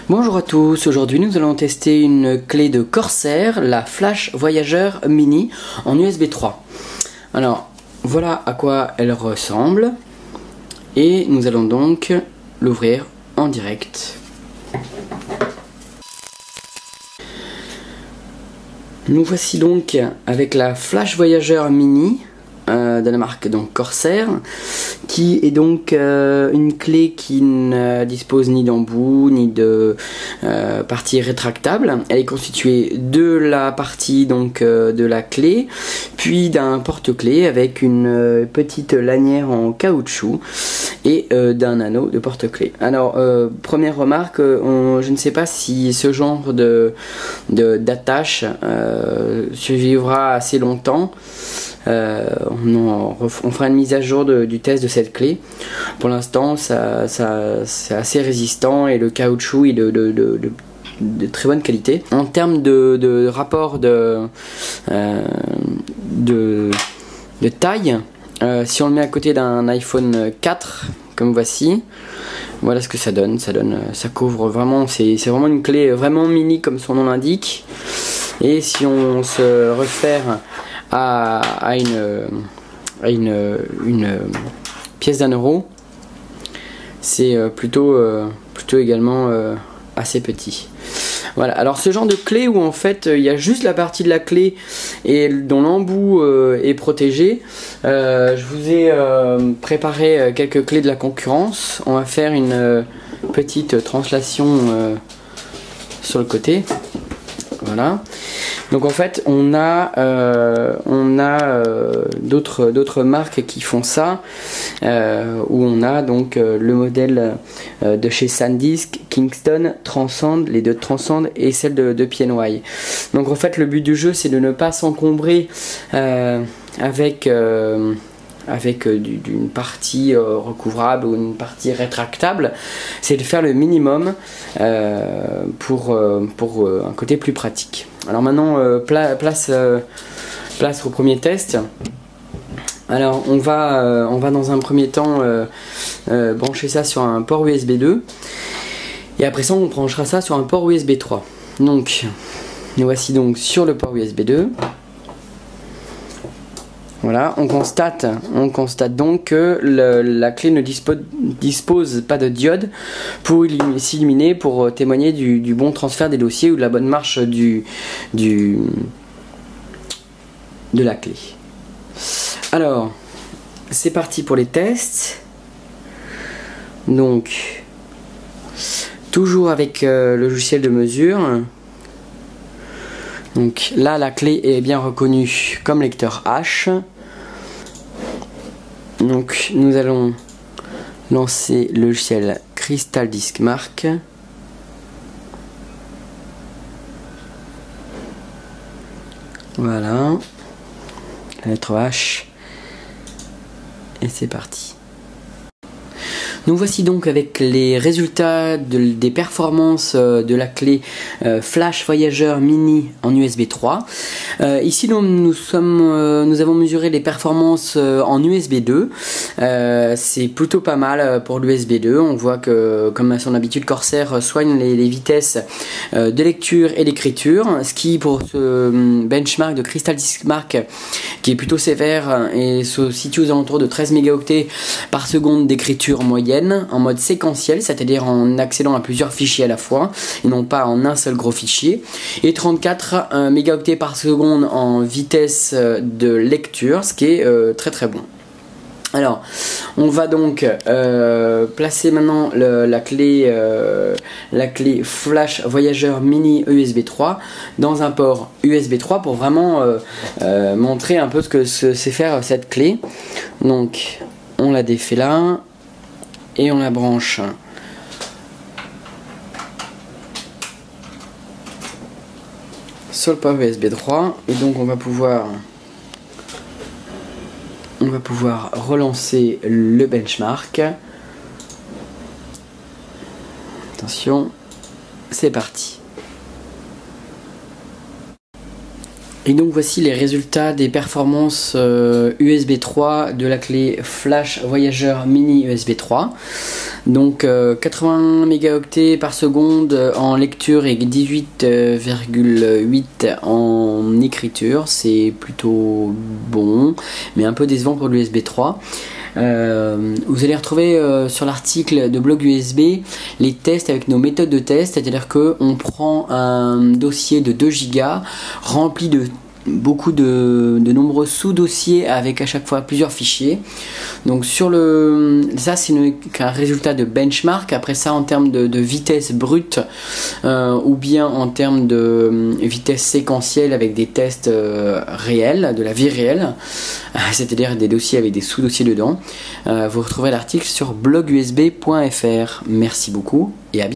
Bonjour à tous, aujourd'hui nous allons tester une clé de Corsair, la Flash Voyageur Mini en USB 3. Alors voilà à quoi elle ressemble et nous allons donc l'ouvrir en direct. Nous voici donc avec la Flash Voyageur Mini de la marque donc Corsair, qui est donc une clé qui ne dispose ni d'embout ni de partie rétractable. Elle est constituée de la partie donc de la clé, puis d'un porte-clé avec une petite lanière en caoutchouc et d'un anneau de porte-clé. Alors première remarque, je ne sais pas si ce genre d'attache survivra assez longtemps. On fera une mise à jour du test de cette clé. Pour l'instant, c'est assez résistant et le caoutchouc est de très bonne qualité. En termes de rapport de taille, si on le met à côté d'un iPhone 4, comme voici, voilà ce que ça donne. Ça couvre vraiment, c'est vraiment une clé vraiment mini comme son nom l'indique. Et si on se réfère à une pièce d'€1, c'est plutôt également assez petit. Voilà, alors ce genre de clé où en fait il y a juste la partie de la clé et dont l'embout est protégé, je vous ai préparé quelques clés de la concurrence. On va faire une petite translation sur le côté. Voilà. Donc en fait on a d'autres marques qui font ça, où on a donc le modèle de chez SanDisk, Kingston, Transcend, les deux de Transcend et celle de PNY. Donc en fait le but du jeu c'est de ne pas s'encombrer avec d'une partie recouvrable ou une partie rétractable, c'est de faire le minimum pour un côté plus pratique. Alors maintenant place au premier test. Alors on va dans un premier temps brancher ça sur un port USB 2 et après ça on branchera ça sur un port USB 3. Donc nous voici donc sur le port USB 2. Voilà, on constate donc que la clé ne dispose pas de diode pour s'illuminer, pour témoigner du bon transfert des dossiers ou de la bonne marche de la clé. Alors, c'est parti pour les tests. Donc, toujours avec le logiciel de mesure. Donc là, la clé est bien reconnue comme lecteur H. Donc nous allons lancer le logiciel Crystal Disk Mark. Voilà, la lettre H. Et c'est parti. Nous voici donc avec les résultats des performances de la clé Flash Voyageur Mini en USB 3. Ici nous avons mesuré les performances en USB 2. C'est plutôt pas mal pour l'USB 2. On voit que, comme à son habitude, Corsair soigne les vitesses de lecture et d'écriture, ce qui pour ce benchmark de Crystal Disk Mark, qui est plutôt sévère et se situe aux alentours de 13 mégaoctets par seconde d'écriture moyenne, en mode séquentiel, c'est-à-dire en accédant à plusieurs fichiers à la fois et non pas en un seul gros fichier, et 34 mégaoctets par seconde en vitesse de lecture, ce qui est très très bon. Alors on va donc placer maintenant la clé Flash Voyageur Mini USB 3 dans un port USB 3 pour vraiment montrer un peu ce que sait faire cette clé. Donc on la défait là et on la branche sur le port USB 3 et donc on va pouvoir relancer le benchmark. Attention, c'est parti. Et donc voici les résultats des performances USB 3 de la clé Flash Voyager Mini USB 3. Donc 80 mégaoctets par seconde en lecture et 18,8 en écriture. C'est plutôt bon, mais un peu décevant pour l'USB 3. Vous allez retrouver sur l'article de Blog USB les tests avec nos méthodes de test, c'est-à-dire qu'on prend un dossier de 2 Go rempli de beaucoup de nombreux sous-dossiers avec à chaque fois plusieurs fichiers. Donc ça c'est un résultat de benchmark. Après ça, en termes de vitesse brute ou bien en termes de vitesse séquentielle avec des tests réels, de la vie réelle, c'est-à-dire des dossiers avec des sous-dossiers dedans, vous retrouverez l'article sur blogusb.fr. Merci beaucoup et à bientôt.